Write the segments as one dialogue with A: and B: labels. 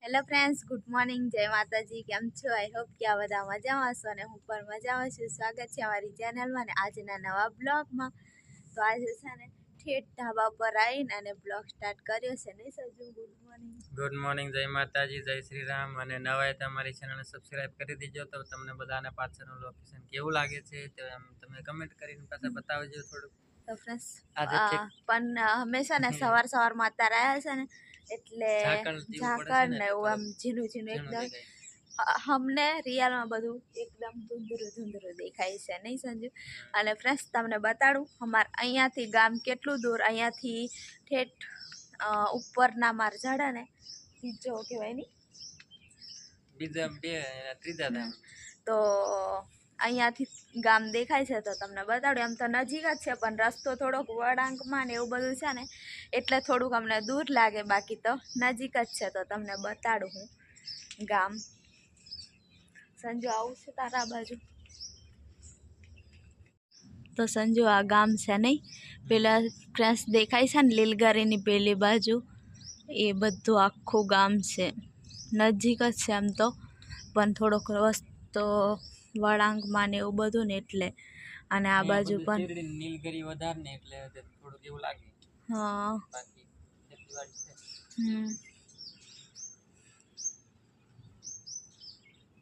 A: Hello friends, good morning, જય માતાજી. કેમ છો? આઈ હોપ કે આ બધા મજામાં હશો અને હું પણ મજામાં છું. સ્વાગત છે અમારી ચેનલમાં અને આજના નવા બ્લોગમાં. તો આજે છે ને ઠેઠ ધાબા પર આવીને અને બ્લોગ સ્ટાર્ટ કર્યો છે. નહીં સજુ?
B: ગુડ મોર્નિંગ, જય માતાજી, જય શ્રી રામ. અને નવાએ તમારી ચેનલને સબસ્ક્રાઇબ કરી દીજો તો તમને બધાને પાછળનું લોકેશન કેવું લાગે છે તો એમ તમે કમેન્ટ કરીને પાછા બતાવજો થોડું.
A: તો ફ્રેન્ડ્સ
B: આજે
A: પણ હંમેશા ને સવારમાં અત્યારે આવ્યા છે ને એટલે ઝાકળ ને એવું આમ ઝીણું ઝીણું એકદમ અમને રિયલમાં બધું એકદમ ધૂંધળું દેખાય છે. નહીં સંજુ? અને ફ્રેન્ડ્સ તમને બતાડું અમારે અહીંયાથી ગામ કેટલું દૂર, અહીંયાથી ઠેઠ ઉપરના માર ઝાડા ને બીજો કહેવાય નહીં
B: બીજા બે ત્રીજા ધામ
A: તો અહીંયાથી ગામ દેખાય છે. તો તમને બતાડું, એમ તો નજીક જ છે પણ રસ્તો થોડોક વળાંકમાં ને એવું બધું છે ને એટલે થોડુંક અમને દૂર લાગે, બાકી તો નજીક જ છે. તો તમને બતાડું હું ગામ. સંજુ આવું છે તારા બાજુ? તો સંજુ આ ગામ છે નહીં, પેલા ક્રાસ દેખાય છે ને લીલગારીની પેલી બાજુ, એ બધું આખું ગામ છે. નજીક જ છે આમ તો, પણ થોડોક રસ્તો વળાંકમાં ને એવું બધું ને એટલે. અને આ બાજુ પણ
B: નીલગરી વધારે ને એટલે થોડુંક એવું લાગે.
A: હા,
B: બાકી ખેતીવાડી છે.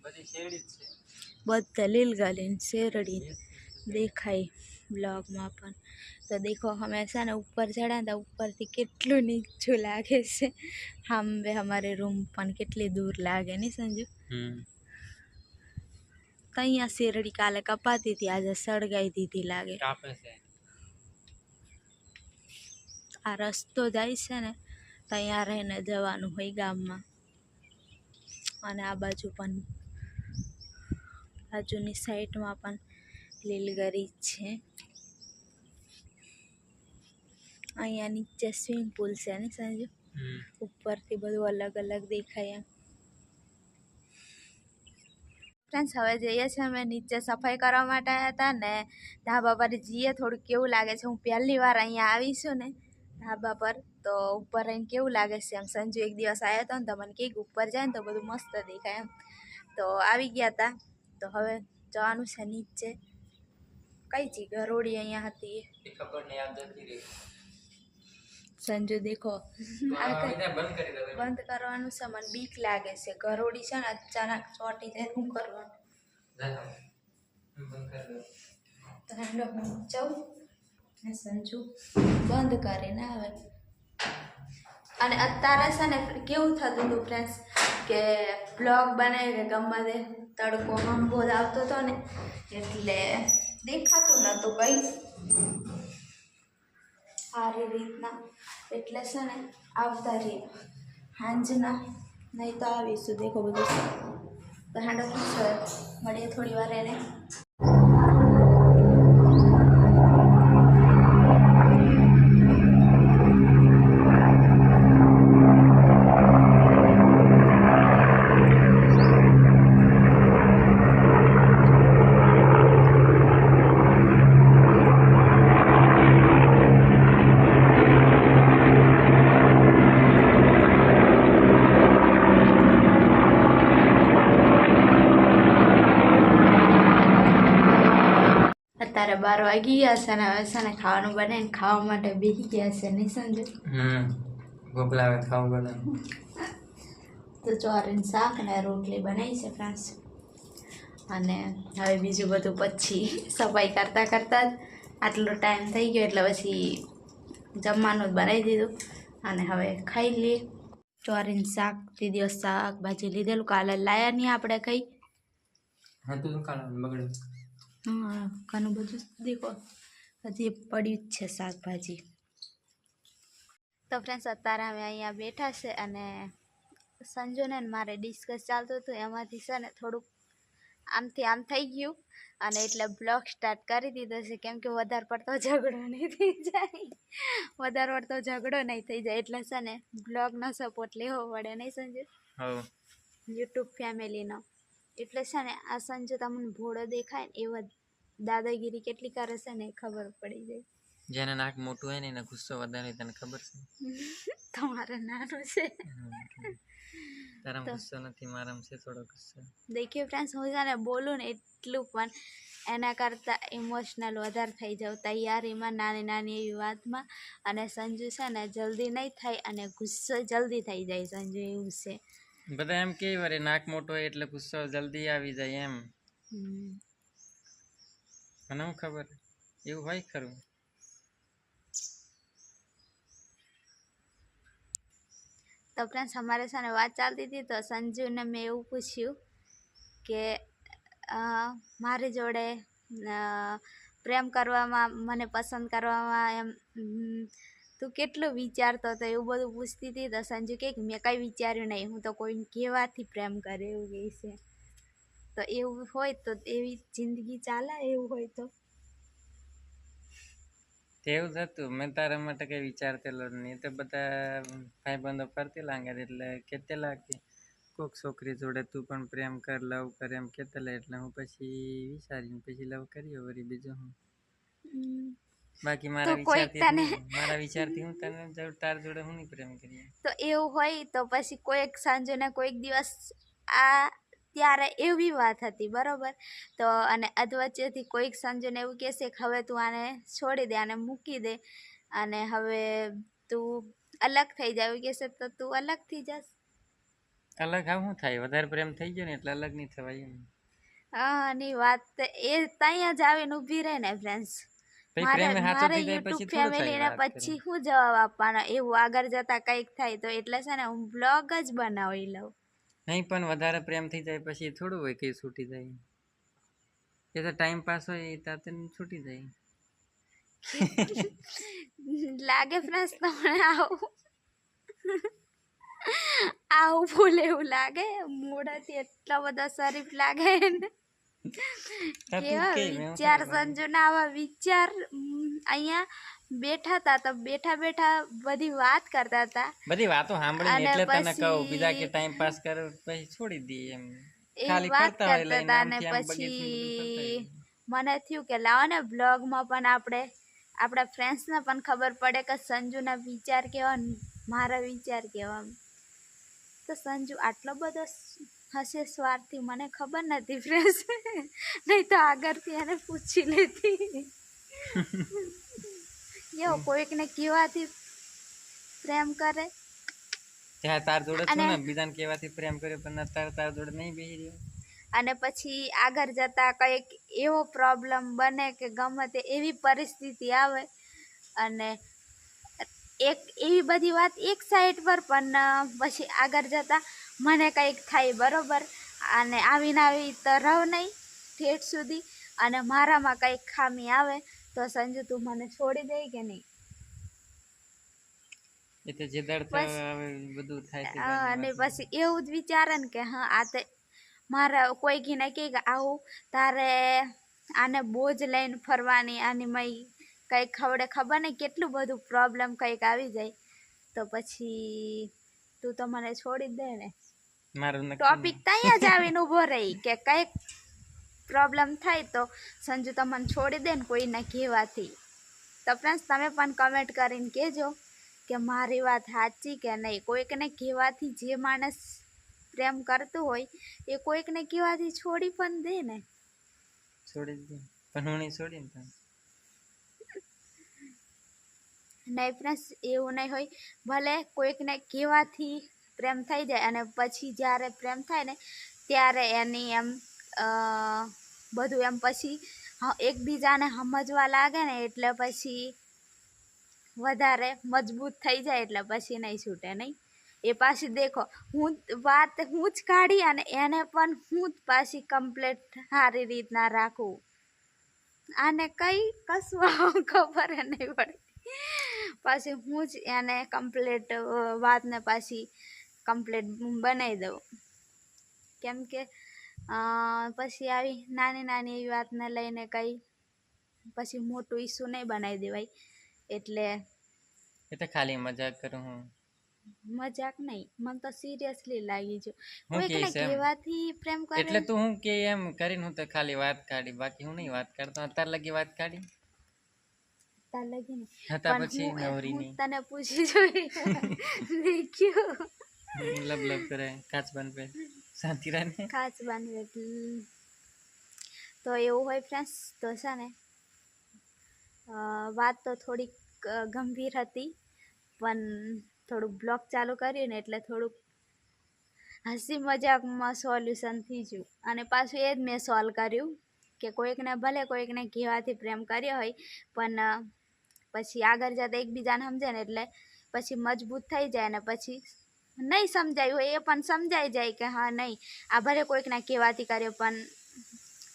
B: બધી શેરડી જ છે,
A: બધા લીલગાલી શેરડી દેખાય બ્લોગમાં પણ. તો દેખો અમે છે ને ઉપર ચડ્યા તો ઉપરથી કેટલું નીચું લાગે છે. સામે અમારે રૂમ પણ કેટલી દૂર લાગે નહીં સંજુ? તો અહીંયા શેરડી કાલે કપાતી હતી, આજે સળગાઈ દીધી લાગે. આ રસ્તો જાય છે ને તો અહીંયા રહીને જવાનું હોય ગામમાં. અને આ બાજુ પણ બાજુની સાઈડમાં પણ લીલગરી છે. અહીંયા નીચે સ્વિમિંગ પુલ છે ને સંજુ? ઉપરથી બધું અલગ અલગ દેખાય એમ. ફ્રેન્ડ્સ, હવે જઈએ છીએ અમે નીચે સફાઈ કરવા માટે આવ્યા હતા ને ધાબા પર જઈએ. થોડુંક કેવું લાગે છે, હું પહેલી વાર અહીંયા આવીશું ને ધાબા પર, તો ઉપર રહીને કેવું લાગે છે એમ. સંજુ એક દિવસ આવ્યો હતો ને તો મને કંઈક ઉપર જાય ને તો બધું મસ્ત દેખાય એમ. તો આવી ગયા હતા. તો હવે જવાનું છે નીચે. કઈ ચી ગરોડી અહીંયા હતી
B: ખબર નહીં, યાદ જતી રહી.
A: સંજુ દેખો બંધ કરવાનું છે, મને બીક લાગે છે. ગરોડી છે ને અચાનક ચોટી જાય, શું કરવાનું? તો હેન્ડો હું જાઉં ને સંજુ બંધ કરીને આવે. અને અત્યારે છે ને કેવું થતું હતું ફ્રેન્ડ્સ કે બ્લોગ બનાવી કે ગમે તે તડકો હંભો જ આવતો હતો ને એટલે દેખાતું નહોતું કંઈ સારી રીતના. એટલે છે ને આવતા રહીએ સાંજના, નહીં તો આવીશું. દેખો બધું તો હેન્ડો મળીએ થોડી વાર એને. અત્યારે 12 વાગી ગયા છે ને હવે છે ને ખાવાનું બનાવીને ખાવા માટે બેસી ગયા છે. નહીં સમજો?
B: ભૂખ લાગે, ખાવું બનાવે.
A: તો ચોરીનું શાક ને રોટલી બનાવી છે ફ્રેન્ડ્સ. અને હવે બીજું બધું પછી સફાઈ કરતાં કરતાં જ આટલો ટાઈમ થઈ ગયો એટલે પછી જમવાનું જ બનાવી દીધું અને હવે ખાઈ લઈએ. ચોરીનું શાક તે દિવસ શાકભાજી લીધેલું, કાલે લાયા નહીં આપણે કંઈ.
B: હા, તું ખાવાનું બગડે.
A: હા, ઘણું બધું દેખો હજી પડ્યું જ છે શાકભાજી. તો ફ્રેન્ડ્સ, અત્યારે અમે અહીંયા બેઠા છે અને સંજુને મારે ડિસ્કસ ચાલતું હતું, એમાંથી છે ને થોડુંક આમથી આમ થઈ ગયું અને એટલે બ્લોગ સ્ટાર્ટ કરી દીધો છે. કેમ કે વધારે પડતો ઝઘડો નહીં થઈ જાય, વધારે પડતો ઝઘડો નહીં થઈ જાય એટલે છે ને બ્લોગનો સપોર્ટ લેવો પડે. નહીં સંજુ? યુટ્યુબ ફેમિલીનો. એટલે છે ને આ સંજુ તમને ભોળો દેખાય ને એવા દાદાગીરી કેટલી કરે છે ને ખબર પડી જાય.
B: જેને નાક મોટું હોય ને એને ગુસ્સો વધારે, તને ખબર છે?
A: તમારે નાનું છે.
B: તારામાં
A: તો
B: ગુસ્સો નથી, મારામાં છે થોડો ગુસ્સો.
A: દેખ્યું ફ્રેન્ડ્સ, હું છે ને બોલું ને એટલું પણ એના કરતાં ઇમોશનલ વધારે થઈ જાઉં તૈયારીમાં, નાની નાની એવી વાતમાં. અને સંજુ છે ને જલ્દી નહીં થાય અને ગુસ્સો જલ્દી થઈ જાય સંજુ, એવું છે.
B: બધા એમ કે વરે નાક મોટો હોય એટલે ગુસ્સો જલ્દી આવી જાય એમ.
A: હમ.
B: મને હું ખબર એવું હોય ખરું.
A: તો ફ્રેન્ડ્સ અમારે છે ને વાત ચાલતી હતી, તો સંજુને મેં એવું પૂછ્યું કે મારી જોડે પ્રેમ કરવામાં, મને પસંદ કરવામાં એમ તું કેટલું વિચારતો હતો, એવું બધું પૂછતી હતી. તો સંજુ કે મેં કંઈ વિચાર્યું નહીં, હું તો કોઈને કહેવાથી પ્રેમ કરે, એવું કહે છે. તો એવું હોય તો એવી જિંદગી ચાલે, એવું હોય તો.
B: તેવું જ હતું. મેં તારા માટે કઈ વિચારતેલો નહીં. તો બધા ભાઈબંધો ફરતી લાગે એટલે કેતેલા કે કોક છોકરી જોડે તું પણ પ્રેમ કર, લવ કર એમ કેતેલા. એટલે હું પછી વિચારીને પછી લવ કર્યો વળી, બીજું હું. બાકી
A: તો કોઈક તને
B: મારા વિચારથી હું તને તાર જોડે હું નહીં પ્રેમ કરીએ.
A: તો એવું હોય તો પછી કોઈક સંજુને કોઈક દિવસ આ ત્યારે એવી વાત હતી, બરોબર. તો અને અધવચ્ચેથી કોઈક સંજુને એવું કહેશે કે હવે તું આને છોડી દે, આને મૂકી દે, અને હવે તું અલગ થઈ જાય, એવું કહેશે તો તું અલગ થઈ જશ.
B: અલગ આવું શું થાય? વધારે પ્રેમ થઈ ગયો ને એટલે અલગ નહીં થવાય એમ.
A: હા, ની વાત એ ત્યાં જ આવીને ઊભી રહે ને ફ્રેન્ડ્સ. મારે યુટ્યુબ ફેમિલીને પછી શું જવાબ આપવાનો? એવું આગળ જતા કંઈક થાય તો. એટલે છે ને હું બ્લોગ જ બનાવી લઉં.
B: નહીં, પણ વધારે પ્રેમ થઈ જાય પછી થોડું હોય કે છૂટી જાય. એ તો ટાઈમ પાસ હોય એ તાતે છૂટી જાય.
A: લાગે ફ્રેન્ડ્સ તમને આવું બોલે એવું લાગે? મોઢાથી એટલો બધો શરીફ લાગે ને. કેવા વિચાર સંજુના, આવા વિચાર. અહીંયા બેઠા હતા તો બેઠા બેઠા બધી વાત કરતા હતા.
B: બધી વાતો સાંભળીને એટલે તને કહું, બીજા કે ટાઈમ પાસ કર પછી છોડી દઈએ એમ. ખાલી
A: વાત
B: ફરતા હોય
A: કરતા હતા. અને પછી મને થયું કે લાવો ને બ્લોગમાં પણ આપણા ફ્રેન્ડ્સને પણ ખબર પડે કે સંજુના વિચાર કેવા, મારા વિચાર કેવા. તો સંજુ આટલો બધો હશે સ્વાર્થી મને ખબર નથી ફ્રેન્ડ્સ, નહીં તો આગળથી એને પૂછી લેતી. એવો કોઈકને કહેવાથી પ્રેમ કરે.
B: ત્યાં તાર જોડે છું ને, બીજાને કહેવાથી પ્રેમ કર્યો પણ તાર જોડે નહીં બેસી રહ્યો.
A: અને પછી આગળ જતા કંઈક એવો પ્રોબ્લેમ બને કે ગમે તે એવી પરિસ્થિતિ આવે, અને એક એવી બધી વાત એક સાઈડ પર, પણ પછી આગળ જતા મને કંઈક થાય, બરોબર. અને આવીને આવી તો રહો નહીં ઠેઠ સુધી, અને મારામાં કંઈક ખામી આવે તો સંજુ તું મને છોડી દે કે નહીં?
B: એ તો જે બધું થાય.
A: અને પછી એવું જ વિચારે ને કે હા આ તે મારા કોઈ ઘીને કહે કે આવું તારે આને બોજ લઈને ફરવાની, આની મય કંઈક ખબર નહીં કેટલું બધું પ્રોબ્લેમ કંઈક આવી જાય, તો પછી તું તો મને છોડી દે ને. ટોપિક ત્યાં જ આવીને ઊભો રહી કે કંઈક પ્રોબ્લેમ થાય તો સંજુ તો મને છોડી દે ને કોઈને કહેવાથી. તો ફ્રેન્ડ્સ તમે પણ કમેન્ટ કરીને કહેજો કે મારી વાત સાચી કે નહીં. કોઈકને કહેવાથી જે માણસ પ્રેમ કરતું હોય એ કોઈકને કહેવાથી છોડી પણ દે ને.
B: છોડી દે પણ હું નહીં છોડીને તો.
A: નહીં ફ્રેન્ડ્સ, એવું નહીં હોય. ભલે કોઈકને કહેવાથી પ્રેમ થઈ જાય અને પછી જ્યારે પ્રેમ થાય ને ત્યારે એની એમ બધું એમ પછી એકબીજાને સમજવા લાગે ને એટલે પછી વધારે મજબૂત થઈ જાય, એટલે પછી નહીં છૂટે નહીં. એ પાછી દેખો હું જ કાઢી અને એને પણ હું જ પાછી કમ્પ્લીટ સારી રીતના રાખું. આને કંઈ કશું ખબર નહીં પડતી. પાછી હું જ એને કમ્પ્લીટ વાતને પાછી કમ્પ્લીટ બનાવી દઉં. કેમ કે પછી આવી નાની નાની એવી વાતને લઈને કંઈ પછી મોટું ઇસ્યુ નહીં બનાવી દેવાય. એટલે
B: એ તો ખાલી મજાક કરું હું.
A: મજાક નહીં, મને તો સિરિયસલી લાગી જો કોઈકને કહેવાથી પ્રેમ કરે.
B: એટલે તું હું કે એમ કરીને હું તો ખાલી વાત કાઢી, બાકી હું નહીં વાત કરતો. અત્યાર લગી વાત કાઢી
A: તાર લગી ને
B: હતા પછી નવરી નહીં.
A: તને પૂછી જોઈ દેખ્યું
B: લબ લબ કરે કાચ બન પે શાંતિ રહે.
A: કાચ બાંધવે તો એવું હોય ફ્રેન્ડ્સ. તો છે ને વાત તો થોડીક ગંભીર હતી, પણ થોડુંક બ્લોગ ચાલુ કર્યું ને એટલે થોડુંક હસી મજાકમાં સોલ્યુશન થઈ ગયું. અને પાછું એ જ મેં સોલ્વ કર્યું કે કોઈકને ભલે કોઈકને કહેવાથી પ્રેમ કર્યો હોય, પણ પછી આગળ જતા એકબીજાને સમજે ને એટલે પછી મજબૂત થઈ જાય ને પછી નહીં સમજાયું હોય એ પણ સમજાઈ જાય કે હા નહીં આ ભલે કોઈકના કહેવાથી કર્યો પણ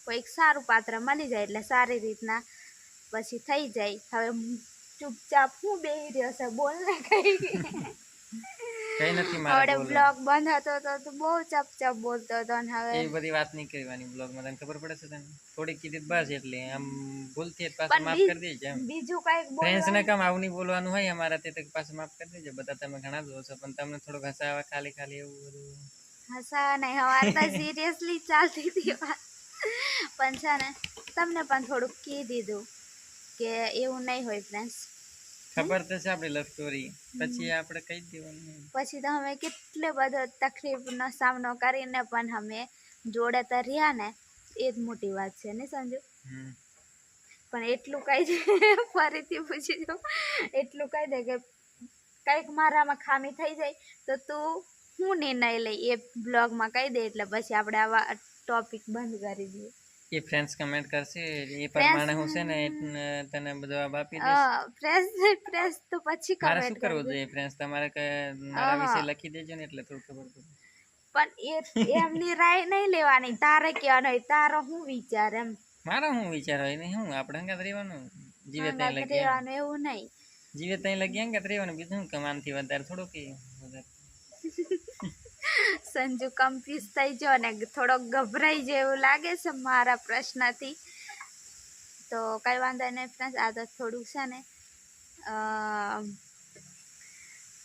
A: કોઈક સારું પાત્ર મળી જાય એટલે સારી રીતના પછી થઈ જાય. હવે ચૂપચાપ હું બેહી રહ્યો છે, બોલ ને કઈ.
B: કઈ નથી મારે
A: હવે બ્લોગ બંધ હતો તો તું બહુ ચપચપ બોલતો હતો ને હવે
B: એ બધી વાત નહીં કરવાની બ્લોગમાં, તને ખબર પડે છે તને? થોડીક કીધી બસ, એટલે આમ ભૂલથી પાછું
A: પણ
B: માફ કરી દેજે. એમ
A: બીજું કઈક
B: ફ્રેન્ડ્સ ને કામ આવું નહીં બોલવાનું હોય અમારાથી, તો પાછું માફ કરી દેજો. બધા તમે ઘણા જો છો પણ તમને થોડુંક હસાવા ખાલી ખાલી એવું બધું
A: હસા નહીં. હવે તો સિરિયસલી ચાલતી હતી વાત, પણ છે ને તમને પણ થોડુંક કહી દીધું કે એવું નહીં હોય ફ્રેન્ડ્સ.
B: ખબર તો છે આપણી લવ સ્ટોરી, પછી આપણે કહી દેવાનું.
A: પછી તો અમે કેટલો બધો તકલીફનો સામનો કરીને પણ અમે જોડે તો રહ્યા ને, એ જ મોટી વાત છે ને સંજુ. પણ એટલું કહી દે, ફરીથી પૂછી દઉં, એટલું કહી દે કે કંઈક મારામાં ખામી થઈ જાય તો તું હું નિર્ણય લઈ એ બ્લોગમાં કહી દે, એટલે પછી આપણે આવા ટોપિક બંધ કરી દઈએ.
B: એ ફ્રેન્ડ્સ કમેન્ટ કરશે એ પ્રમાણે હું છે ને તને જવાબ આપી દઈશ.
A: પ્રેસ તો પછી
B: મારે શું
A: કમેન્ટ
B: કરવું જોઈએ ફ્રેન્ડ્સ? તમારે મારા વિશે લખી દેજો ને એટલે થોડું ખબર પડે.
A: પણ એ એમની રાય નહીં લેવાની, તારે કહેવાનું હોય તારો હું વિચાર એમ.
B: મારો હું વિચાર હોય ને હું આપણે હંગાત રહેવાનું, જીવે ત્યાં લગી
A: રહેવાનું એવું નહીં.
B: જીવે ત્યાં લગી હંગાત રહેવાનું, બીજું શું કમાનથી વધારે થોડું કે વધારે.
A: સંજુ કન્ફ્યુઝ થઈ ગયો ને થોડોક ગભરાઈ જેવું લાગે છે મારા પ્રશ્નથી. તો કઈ વાંધો નહીં ફ્રેન્ડ્સ, આ તો થોડું છે ને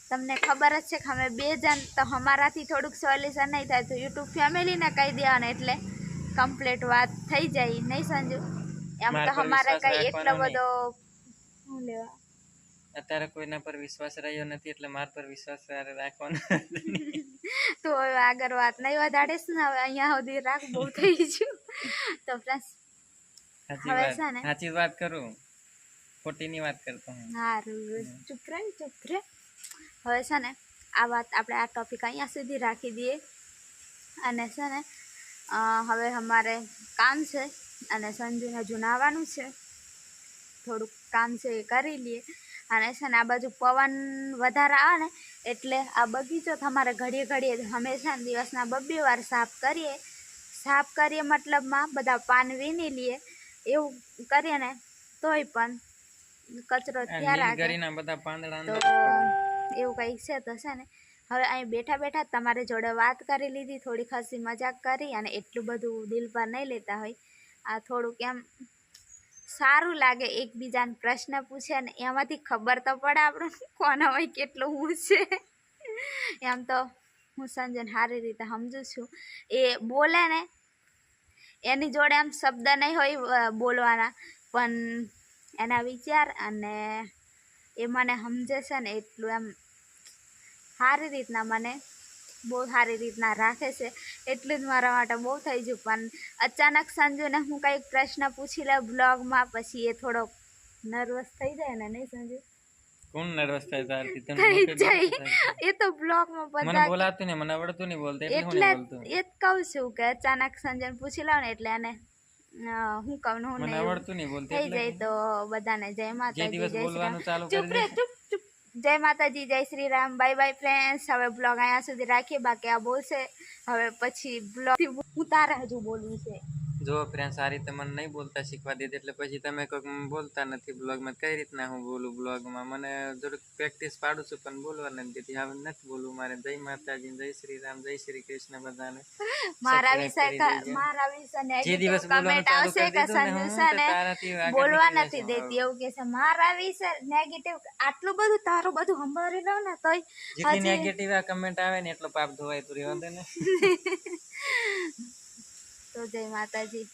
A: તમને ખબર જ છે કે અમે બે જણ તો અમારાથી થોડુંક સોલ્યુશન નહીં થાય તો યુટ્યુબ ફેમિલીને કહી દેવાનું એટલે કમ્પ્લીટ વાત થઈ જાય. નહીં સંજુ? એમ તો અમારે કઈ એટલો બધો શું લેવા,
B: અત્યારે કોઈના પર વિશ્વાસ રહ્યો નથી એટલે માર પર વિશ્વાસ રાખવાનો.
A: તો હવે આગળ વાત નહીં વધારીશ ને, હવે અહીંયા સુધી રાખ, બહુ થઈ ગયું. તો ફ્રેન્ડ્સ હવે છે ને
B: સાચી વાત કરું, ખોટી ની વાત કરતો હું.
A: સારું, ચૂપ રહે ચૂપ રહે. હવે છે ને આ વાત આપણે આ ટોપિક અહીંયા સુધી રાખી દઈએ. અને છે ને હવે અમારે કામ છે અને સંજુને જુનાવાનું છે, થોડુંક કામ છે એ કરી લઈએ. અને છે ને આ બાજુ પવન વધારે આવે ને એટલે આ બગીચો તમારે ઘડીએ ઘડીએ હંમેશા દિવસના 2 વાર સાફ કરીએ મતલબમાં બધા પાન વીણી લઈએ. એવું કરીએ ને તોય પણ કચરો ત્યાં રાખે તો એવું કંઈક છે. તો છે ને હવે અહીં બેઠા બેઠા તમારી જોડે વાત કરી લીધી, થોડીક હસી મજાક કરી, અને એટલું બધું દિલ પર નહીં લેતા હોય. આ થોડુંક એમ સારું લાગે, એકબીજાને પ્રશ્ન પૂછે ને એમાંથી ખબર તો પડે આપણને કોના હોય કેટલું હું છે. એમ તો હું સંજયને સારી રીતે સમજું છું. એ બોલે ને એની જોડે આમ શબ્દ નહીં હોય બોલવાના, પણ એના વિચાર અને એ મને સમજે છે ને એટલું એમ સારી રીતના મને બહુ સારી રીતના રાખે છે. એટલું જ મારા માટે બહુ થઈ ગયું. પણ અચાનક સંજુને હું કંઈક પ્રશ્ન પૂછી લઉં બ્લોગમાં, પછી એ થોડોક નર્વસ થઈ જાય ને. નહીં સંજુ?
B: કોણ નર્વસ થાય તારથી?
A: થઈ જાય એ તો બ્લોગમાં
B: મને
A: બધા
B: બોલાતું ને, મને આવડતું નહીં બોલતા
A: એટલે એ જ કહું છું કે અચાનક સંજયને પૂછી લઉં ને એટલે એને હું કહું હું
B: મને
A: નહીં
B: આવડતું નહીં બોલતા
A: થઈ જાય. તો બધાને જય
B: જે
A: માતાજી,
B: દિવસ
A: જય શ્રી
B: બોલવાનું
A: રામ.
B: ચાલુ
A: ચૂપ
B: કરી
A: રે, ચૂપ ચૂપ. જય માતાજી, જય Shri Ram. Bye bye friends. હવે બ્લોગ અહીંયા સુધી રાખીએ, બાકી આ બોલશે હવે પછી બ્લોગ હું તારે હજુ બોલવું છે.
B: જો ફ્રેન્ડ્સ આ રીતે મને નહીં બોલતા શીખવા દીધું એટલે પછી તમે કોઈક બોલતા નથી બ્લોગમાં. કઈ રીતના હું બોલું બ્લોગમાં? મને થોડુંક પ્રેક્ટિસ પાડું છું પણ બોલવા નથી દેતી. હવે નથી બોલવું મારે. જય માતાજી, જય શ્રી રામ, જય શ્રી કૃષ્ણ બધાને.
A: મારા વિશે
B: જે દિવસ
A: કમેન્ટ આવશે કે સંજુ ને બોલવા નથી દેતી એવું કે છે. મારા વિશે નેગેટિવ આટલું બધું તારું બધું સંભાળી લઉં ને તોય
B: જેટલી નેગેટિવ કમેન્ટ આવે ને એટલો પાપ ધોવાય તો રહેવા દે ને.
A: તો જય માતાજી.